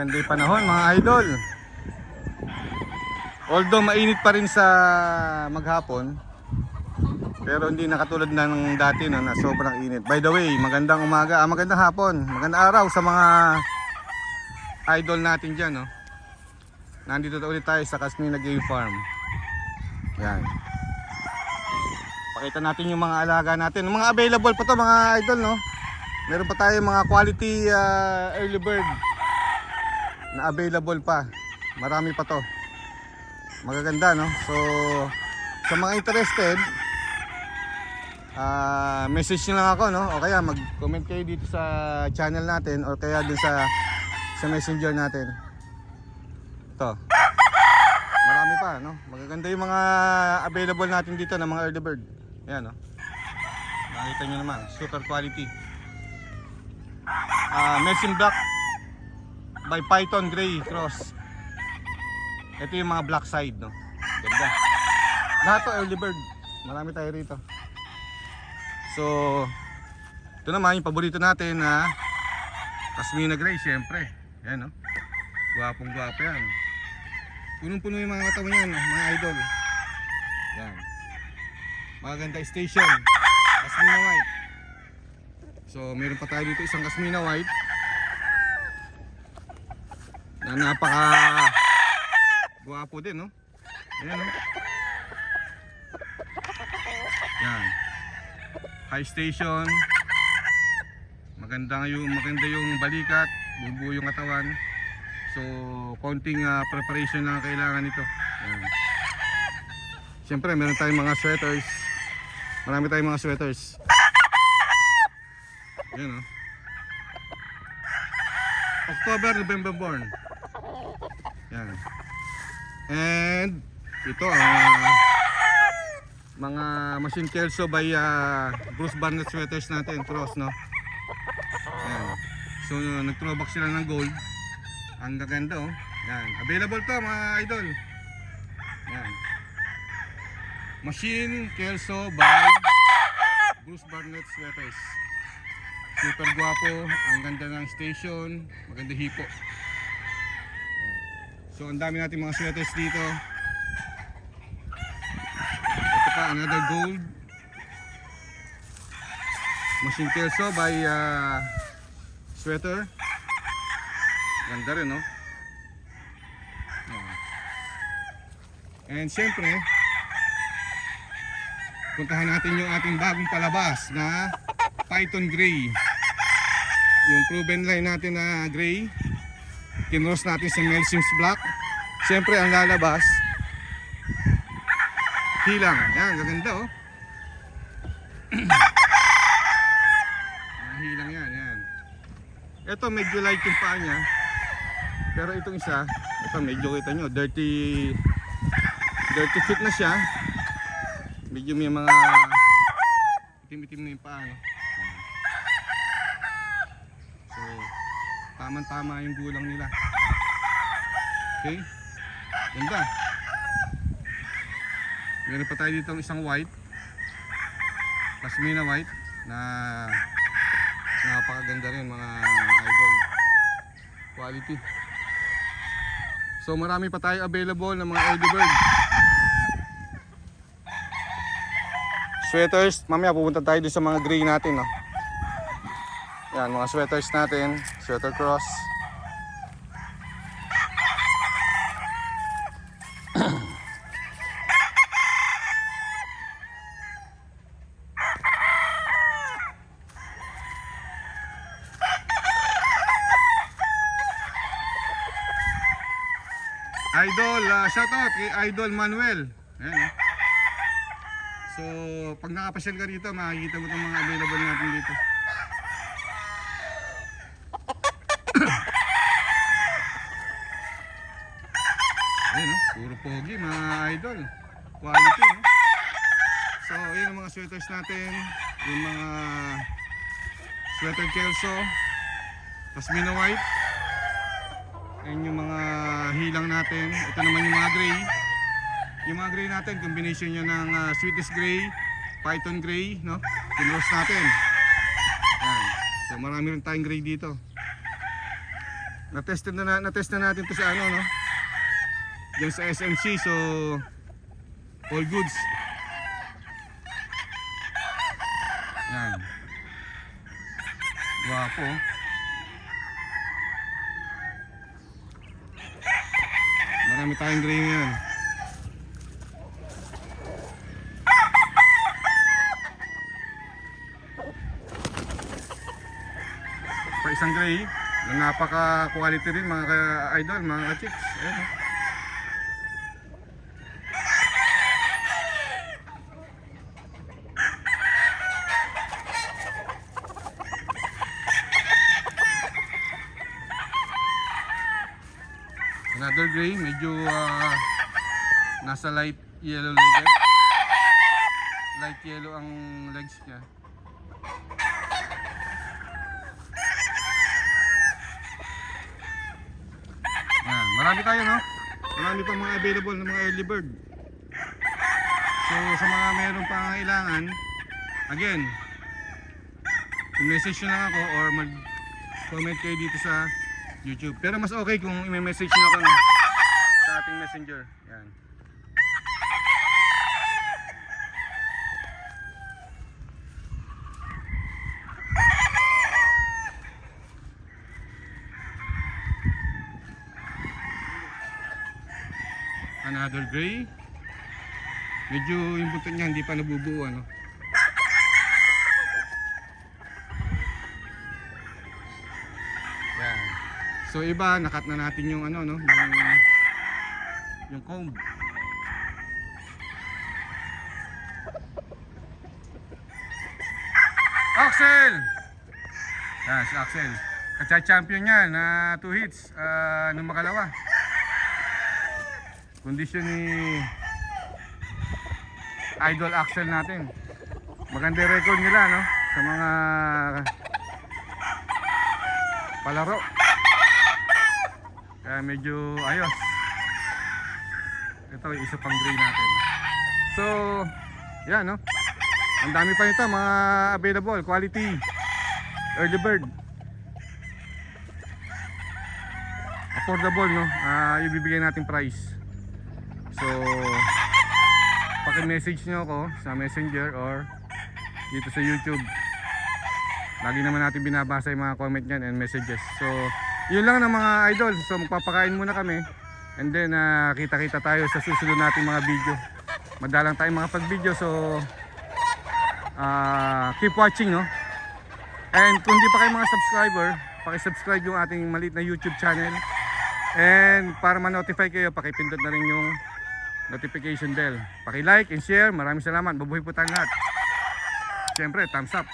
Maganda yung panahon mga idol. Although mainit pa rin sa maghapon, pero hindi na katulad ng dati no, na sobrang init. By the way, magandang umaga, magandang hapon, magandang araw sa mga idol natin dyan no. Nandito na ulit tayo sa Casmina Game Farm. Yan. Pakita natin yung mga alaga natin. Mga available pa to mga idol no. Meron pa tayo mga quality early bird na available pa. Marami pa to. Magaganda no. So sa mga interested, message nyo lang ako no. O kaya mag-comment kayo dito sa channel natin o kaya dun sa messenger natin. Ito. Marami pa no. Magaganda yung mga available natin dito na mga early bird. Ayan no. Nakita nyo naman, super quality. Mersin Black by Python Gray Cross. Ito yung mga black side no. Ganda. Lahat to early bird. Marami tayo rito. So ito naman yung paborito natin na Casmina Gray syempre. Ayan no. Gwapong gwapo yan. Punong-puno yung mga katawan yan mga idol. Yan. Maganda station. Casmina White. So meron pa tayo dito isang Casmina White na napaka gwapo din no. Ayan no. Yan. High station. Maganda yung balikat, bubuo yung katawan. So konting preparation lang kailangan nito. Yan. Siyempre meron tayong mga sweaters. Marami tayong mga sweaters. Yan o. October, November born. Yan. And ito ang mga Machine Kelso by Bruce Barnett sweaters natin, cross no. Yan. So nag-throwback sila ng gold. Ang gaganda oh. Yan. Available to mga idol. Yan. Machine Kelso by Bruce Barnett sweaters. Super guwapo, ang ganda ng station, maganda hipo. So ang dami natin mga sweaters dito. Ito pa another gold. Machine Kelso by sweater. Ganda rin no. And syempre puntahan natin yung ating bagong palabas na Python Gray. Yung proven line natin na gray. Kinross natin sa Melsims Black. Siyempre ang lalabas hilang. Yan, gaganda oh. Hilang yan, yan. Ito medyo light yung paa niya. Pero itong isa, ito medyo kita nyo, dirty fit na siya. Medyo may mga itim-itim na yung paa no? So tamang-tama yung gulang nila. Okay, ganda. Meron pa tayo dito isang white, Casmina White, na napakaganda rin mga idol. Quality. So marami pa tayo available ng mga early bird sweaters. Mamaya pupunta tayo doon sa mga gray natin no? Yan mga sweaters natin, sweater cross. Idol, shoutout kay Idol Manuel. Ayan, so pag nakapasyal ka dito makikita mo itong mga available natin dito. Ayan puro pogi mga idol. Quality no? So ayan ang mga sweaters natin. Yung mga sweater Kelso, Casmina White. Ayan yung mga hilang natin. Ito naman yung mga gray. Yung mga gray natin, combination nyo ng sweetest gray, Python gray, no? Kinross natin. Ayan. So marami rin tayong gray dito. Na-test na natin to sa ano, no? Diyan sa SMC, so all goods. Yan. Gwapo. Marami tayong gray ngayon. Pa isang gray na napaka quality rin mga ka-idol, mga ka-chicks. Ayan, oh. Another gray, medyo nasa light yellow legged. Light yellow ang legs niya. Yan, marami tayo, no? Marami pa mga available ng mga early bird. So sa mga meron pang kailangan, again, i-message nyo lang ako or mag-comment kayo dito sa YouTube. Pero mas okay kung i-message nyo ako, no, sa ating messenger. Yan. Another gray. Medyo yung buntot niya hindi pa nabubuo, ano. Yan. So iba, nakat na natin yung ano, no, yung comb. Axel! Yan, si Axel. Kacha-champion niya na 2 hits nung makalawa. Kondisyon ni Idol Axel natin. Maganda record nila, no, sa mga palaro. Kaya medyo ayos. Ito isa pang gray natin. So yan, no, ang dami pa nito mga available, quality early bird, affordable, no, ibibigay natin price. So paki-message nyo ako sa messenger or dito sa YouTube. Lagi naman natin binabasa yung mga comment nyan and messages. So yun lang ng mga idol. So magpapakain muna kami. And then kita-kita tayo sa susunod nating mga video. Madalang tayong mga pag-video. So keep watching, no. And kung di pa kayo mga subscriber, paki-subscribe yung ating maliit na YouTube channel. And para ma-notify kayo, paki-pindot na rin yung notification bell. Paki-like and share. Maraming salamat. Mabuhay po tayong lahat. Siyempre, thumbs up.